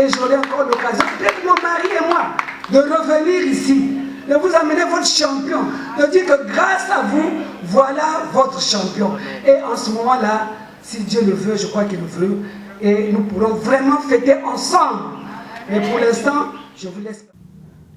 et j'aurai encore l'occasion, peut-être mon mari et moi, de revenir ici, de vous amener votre champion, de dire que grâce à vous, voilà votre champion. Et en ce moment-là, si Dieu le veut, je crois qu'il le veut, et nous pourrons vraiment fêter ensemble. Mais pour l'instant, je vous laisse.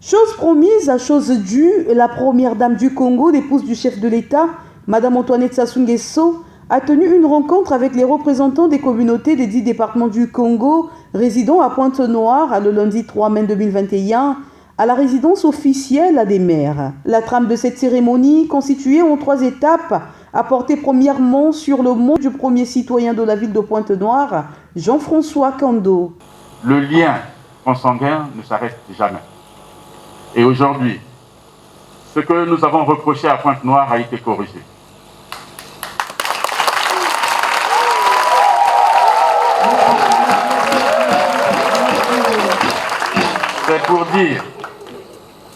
Chose promise à chose due, la première dame du Congo, l'épouse du chef de l'État, Madame Antoinette Sassou Nguesso, a tenu une rencontre avec les représentants des communautés des 10 départements du Congo, résidant à Pointe-Noire, le lundi 3 mai 2021, à la résidence officielle à des maires. La trame de cette cérémonie, constituée en 3 étapes, a porté premièrement sur le mot du premier citoyen de la ville de Pointe-Noire, Jean-François Kando. Le lien consanguin ne s'arrête jamais. Et aujourd'hui, ce que nous avons reproché à Pointe-Noire a été corrigé. C'est pour dire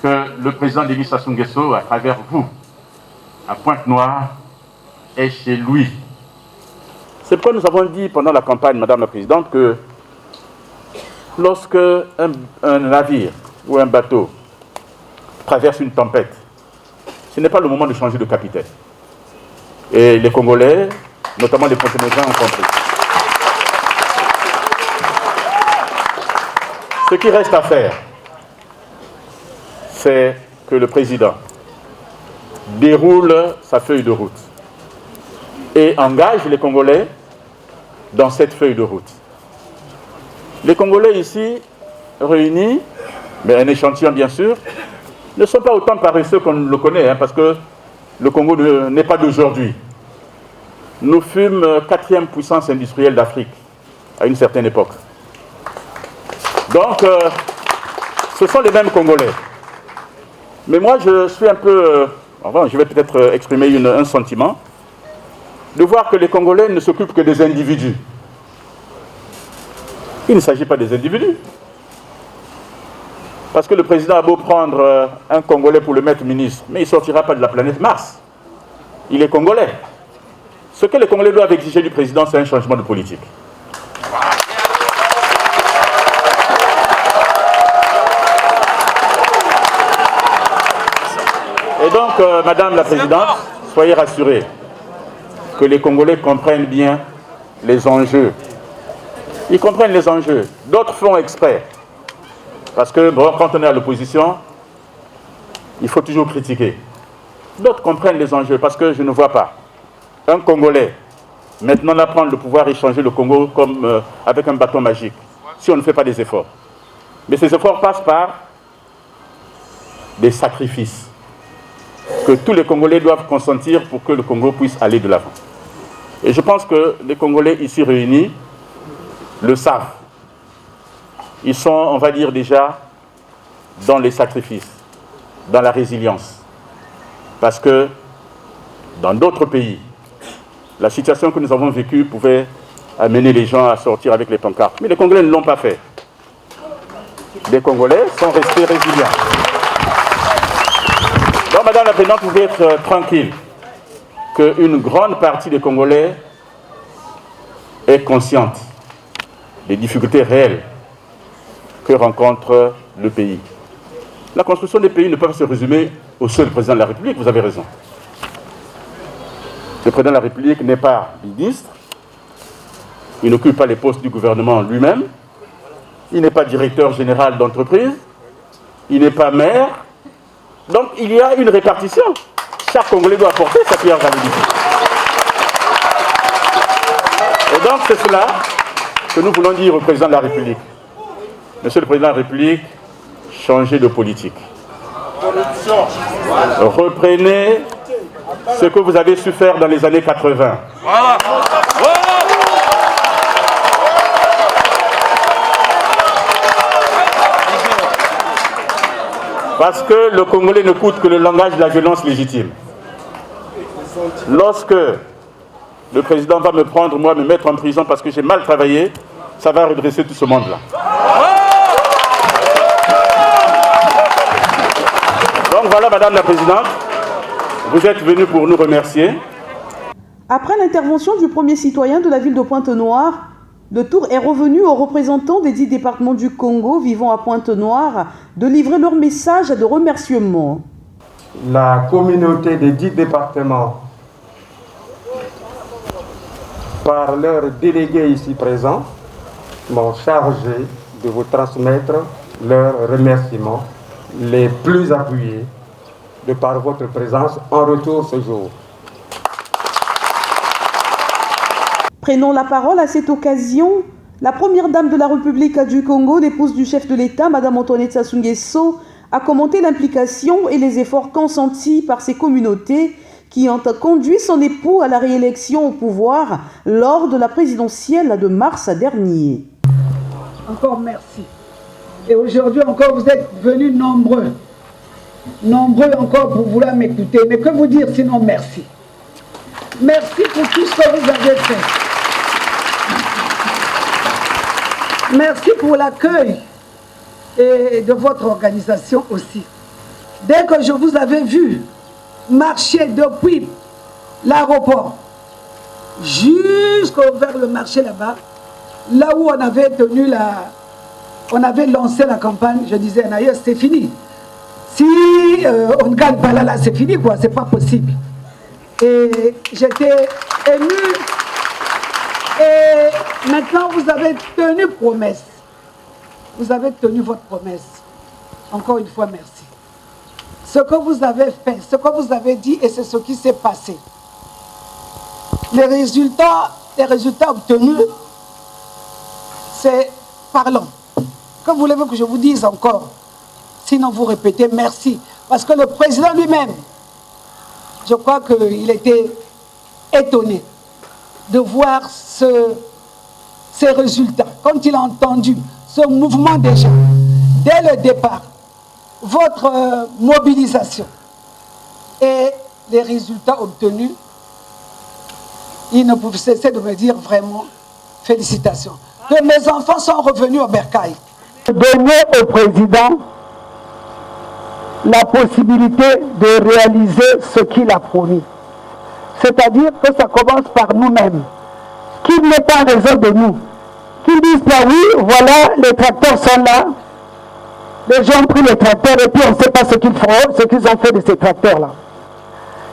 que le président Denis Sassou Nguesso, à travers vous, à Pointe-Noire, est chez lui. C'est pourquoi nous avons dit pendant la campagne, Madame la Présidente, que lorsque un navire ou un bateau traverse une tempête, ce n'est pas le moment de changer de capitaine. Et les Congolais, notamment les Pointe-Noiriens, ont compris. Ce qui reste à faire, c'est que le président déroule sa feuille de route et engage les Congolais dans cette feuille de route. Les Congolais ici, réunis, mais un échantillon bien sûr, ne sont pas autant paresseux qu'on le connaît, parce que le Congo n'est pas d'aujourd'hui. Nous fûmes 4e puissance industrielle d'Afrique à une certaine époque. Donc, ce sont les mêmes Congolais. Mais moi, je suis un peu... enfin, je vais peut-être exprimer un sentiment de voir que les Congolais ne s'occupent que des individus. Il ne s'agit pas des individus. Parce que le président a beau prendre un Congolais pour le mettre ministre, mais il ne sortira pas de la planète Mars. Il est Congolais. Ce que les Congolais doivent exiger du président, c'est un changement de politique. Et donc, Madame la Présidente, soyez rassurée que les Congolais comprennent bien les enjeux. Ils comprennent les enjeux. D'autres font exprès. Parce que, bon, quand on est à l'opposition, il faut toujours critiquer. D'autres comprennent les enjeux parce que je ne vois pas un Congolais maintenant là prendre le pouvoir et changer le Congo comme avec un bâton magique, si on ne fait pas des efforts. Mais ces efforts passent par des sacrifices que tous les Congolais doivent consentir pour que le Congo puisse aller de l'avant. Et je pense que les Congolais ici réunis le savent. Ils sont, on va dire déjà, dans les sacrifices, dans la résilience. Parce que dans d'autres pays, la situation que nous avons vécue pouvait amener les gens à sortir avec les pancartes. Mais les Congolais ne l'ont pas fait. Les Congolais sont restés résilients. Donc, Madame la Présidente, vous pouvez être tranquille qu'une grande partie des Congolais est consciente des difficultés réelles que rencontre le pays. La construction des pays ne peut pas se résumer au seul président de la République, vous avez raison. Le président de la République n'est pas ministre, il n'occupe pas les postes du gouvernement lui-même, il n'est pas directeur général d'entreprise, il n'est pas maire, donc il y a une répartition. Chaque Congolais doit apporter sa pierre à l'édifice. Et donc c'est cela que nous voulons dire au président de la République. Monsieur le Président de la République, changez de politique. Reprenez ce que vous avez su faire dans les années 80. Voilà. Parce que le Congolais ne coûte que le langage de la violence légitime. Lorsque le président va me prendre, moi, me mettre en prison parce que j'ai mal travaillé, ça va redresser tout ce monde-là. Donc voilà, Madame la Présidente, vous êtes venue pour nous remercier. Après l'intervention du premier citoyen de la ville de Pointe-Noire, Le tour est revenu aux représentants des 10 départements du Congo vivant à Pointe-Noire de livrer leur message de remerciement. La communauté des 10 départements, par leurs délégués ici présents, m'ont chargé de vous transmettre leurs remerciements les plus appuyés de par votre présence en retour ce jour. Prenant la parole à cette occasion, la première dame de la République du Congo, l'épouse du chef de l'État, Mme Antoinette Sassou Nguesso, a commenté l'implication et les efforts consentis par ces communautés qui ont conduit son époux à la réélection au pouvoir lors de la présidentielle de mars dernier. Encore merci. Et aujourd'hui encore, vous êtes venus nombreux. Nombreux encore pour vouloir m'écouter. Mais que vous dire sinon merci. Merci pour tout ce que vous avez fait. Merci pour l'accueil et de votre organisation aussi. Dès que je vous avais vu marcher depuis l'aéroport jusqu'au vers le marché là-bas, là où on avait tenu on avait lancé la campagne, je disais, d'ailleurs, c'est fini. Si on ne gagne pas là, c'est fini, quoi, c'est pas possible. Et j'étais émue. Et maintenant, vous avez tenu promesse. Vous avez tenu votre promesse. Encore une fois, merci. Ce que vous avez fait, ce que vous avez dit, et c'est ce qui s'est passé. Les résultats obtenus, c'est parlant. Que voulez-vous que je vous dise encore? Sinon, vous répétez merci. Parce que le président lui-même, je crois qu'il était étonné de voir ces résultats. Quand il a entendu ce mouvement déjà, dès le départ, votre mobilisation et les résultats obtenus, il ne pouvait cesser de me dire vraiment félicitations. Que mes enfants sont revenus au bercail. Donner au président la possibilité de réaliser ce qu'il a promis. C'est-à-dire que ça commence par nous-mêmes. Qu'il n'ait pas raison de nous. Qu'ils disent pas oui, voilà, les tracteurs sont là. Les gens ont pris les tracteurs et puis on ne sait pas ce qu'ils feront, ce qu'ils ont fait de ces tracteurs-là.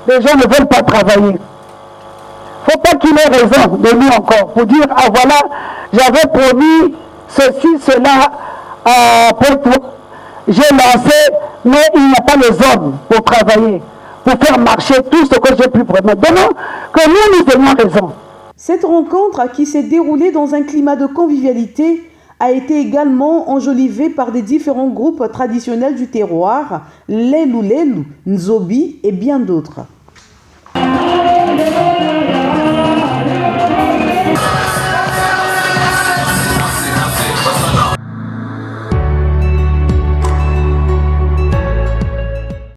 Les gens ne veulent pas travailler. Il ne faut pas qu'il ait raison de nous encore pour dire, ah voilà, j'avais promis ceci, cela, j'ai lancé, mais il n'y a pas les hommes pour travailler, pour faire marcher tout ce que j'ai pu promettre. Donc, que nous ayons raison. Cette rencontre, qui s'est déroulée dans un climat de convivialité, a été également enjolivée par des différents groupes traditionnels du terroir, Lelu Lelu, Nzobi et bien d'autres.